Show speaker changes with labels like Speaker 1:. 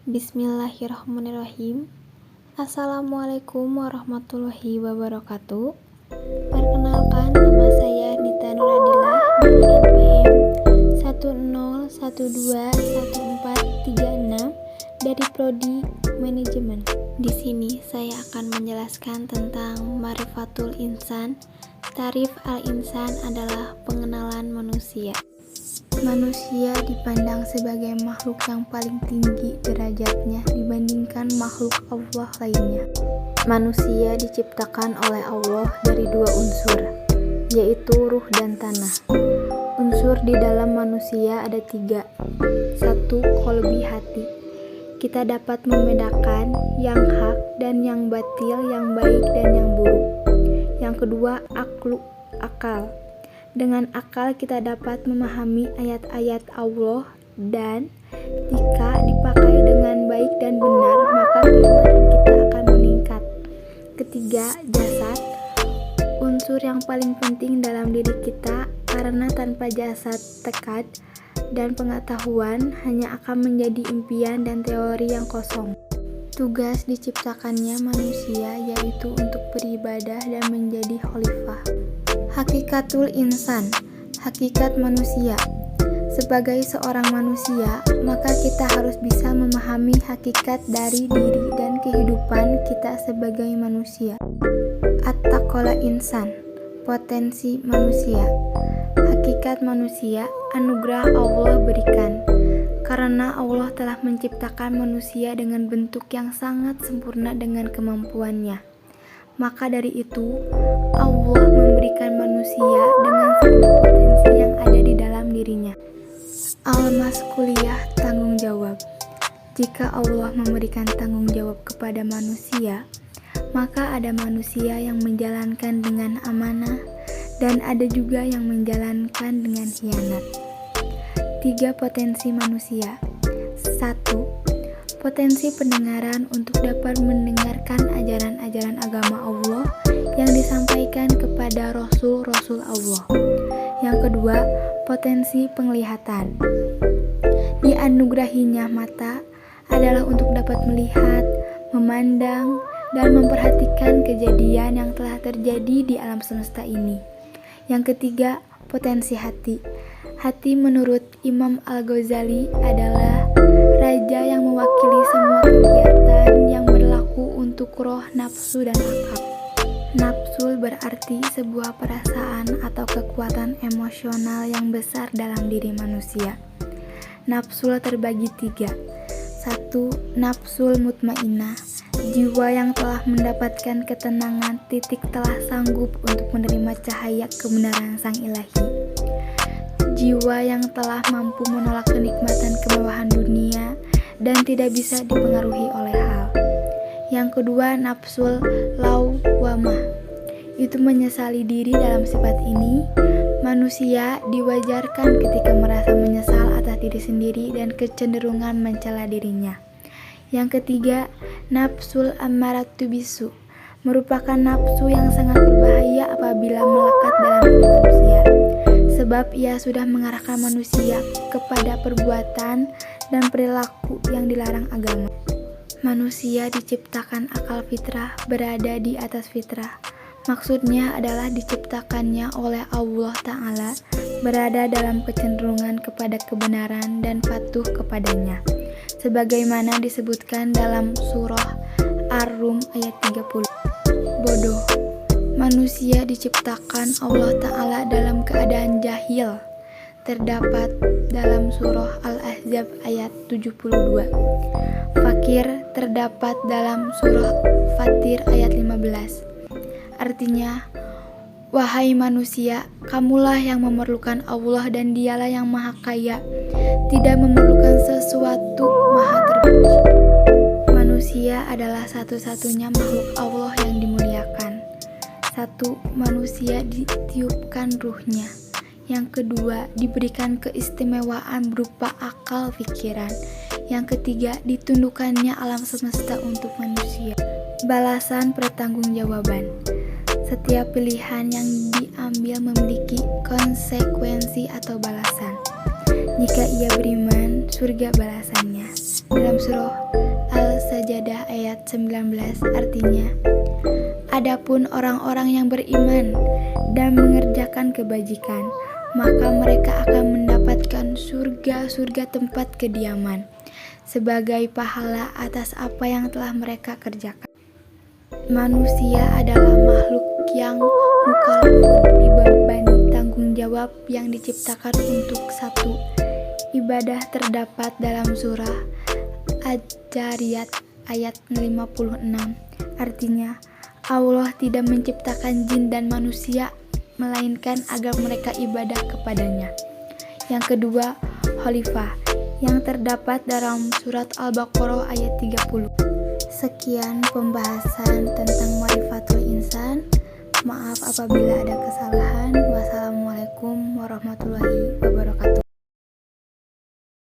Speaker 1: Bismillahirrahmanirrahim. Assalamualaikum warahmatullahi wabarakatuh. Perkenalkan, nama saya Nita Nuradillah dari NPM 10121436 dari Prodi Manajemen. Di sini saya akan menjelaskan tentang Ma'rifatul Insan. Tarif al-insan adalah pengenalan manusia. Manusia dipandang sebagai makhluk yang paling tinggi derajatnya dibandingkan makhluk Allah lainnya. Manusia diciptakan oleh Allah dari dua unsur, yaitu ruh dan tanah. Unsur di dalam manusia ada tiga. Satu, qalbi, hati. Kita dapat membedakan yang hak dan yang batil, yang baik dan yang buruk. Yang kedua, aklu, akal. Dengan akal kita dapat memahami ayat-ayat Allah, dan jika dipakai dengan baik dan benar maka keimanan kita akan meningkat. Ketiga, jasad. Unsur yang paling penting dalam diri kita, karena tanpa jasad, tekad dan pengetahuan hanya akan menjadi impian dan teori yang kosong. Tugas diciptakannya manusia yaitu untuk beribadah dan menjadi khalifah. Hakikatul insan, hakikat manusia. Sebagai seorang manusia, maka kita harus bisa memahami hakikat dari diri dan kehidupan kita sebagai manusia. At-taqwa insan, potensi manusia. Hakikat manusia, anugerah Allah berikan. Karena Allah telah menciptakan manusia dengan bentuk yang sangat sempurna dengan kemampuannya. Maka dari itu, Allah memberikan manusia dengan satu potensi yang ada di dalam dirinya. Al-Mas'uliyah, tanggung jawab. Jika Allah memberikan tanggung jawab kepada manusia, maka ada manusia yang menjalankan dengan amanah dan ada juga yang menjalankan dengan khianat. 3 potensi manusia. 1. Potensi pendengaran untuk dapat mendengarkan ajaran-ajaran agama Allah yang disampaikan kepada Rasul-Rasul Allah. Yang kedua, potensi penglihatan. Dianugerahinya mata adalah untuk dapat melihat, memandang, dan memperhatikan kejadian yang telah terjadi di alam semesta ini. Yang ketiga, potensi hati. Hati menurut Imam Al-Ghazali adalah raja yang mewakili semua kegiatan yang berlaku untuk roh, nafsu, dan akal. Nafsu berarti sebuah perasaan atau kekuatan emosional yang besar dalam diri manusia. Nafsu terbagi 3. 1. Nafsul mutmainnah, jiwa yang telah mendapatkan ketenangan, telah sanggup untuk menerima cahaya kebenaran Sang Ilahi. Jiwa yang telah mampu menolak kenikmatan kemewahan dunia dan tidak bisa dipengaruhi oleh hal. Yang kedua, nafsul lawwamah, itu menyesali diri. Dalam sifat ini, manusia diwajarkan ketika merasa menyesal atas diri sendiri dan kecenderungan mencela dirinya. Yang ketiga, nafsul ammaratu bisu, merupakan nafsu yang sangat berbahaya apabila melekat dalam diri manusia, sebab ia sudah mengarahkan manusia kepada perbuatan dan perilaku yang dilarang agama. Manusia diciptakan akal fitrah berada di atas fitrah. Maksudnya adalah diciptakannya oleh Allah Ta'ala berada dalam kecenderungan kepada kebenaran dan patuh kepadanya. Sebagaimana disebutkan dalam surah Ar-Rum ayat 30. Bodoh. Manusia diciptakan Allah Ta'ala dalam keadaan jahil. Terdapat dalam surah Al-Ahzab ayat 72. Fakir terdapat dalam surah Fatir ayat 15. Artinya, wahai manusia, kamulah yang memerlukan Allah dan Dialah yang Maha Kaya, tidak memerlukan sesuatu, Maha terpuji. Manusia adalah satu-satunya makhluk Allah yang dimuliakan. 1. Manusia ditiupkan ruhnya. Yang kedua, diberikan keistimewaan berupa akal pikiran. Yang ketiga, ditundukkannya alam semesta untuk manusia. Balasan pertanggungjawaban. Setiap pilihan yang diambil memiliki konsekuensi atau balasan. Jika ia beriman, surga balasannya. dalam surah Al-Sajdah ayat 19, artinya, adapun orang-orang yang beriman dan mengerjakan kebajikan, maka mereka akan mendapatkan surga-surga tempat kediaman sebagai pahala atas apa yang telah mereka kerjakan. Manusia adalah makhluk yang mukallafun, dibebani tanggung jawab yang diciptakan untuk satu ibadah. Terdapat dalam surah Adz-Dzariyat ayat 56, artinya, Allah tidak menciptakan jin dan manusia melainkan agar mereka ibadah kepadanya. Yang kedua, khalifah, yang terdapat dalam surat Al-Baqarah ayat 30. Sekian pembahasan tentang Ma'rifatul Insan. Maaf apabila ada kesalahan. Wassalamualaikum warahmatullahi wabarakatuh.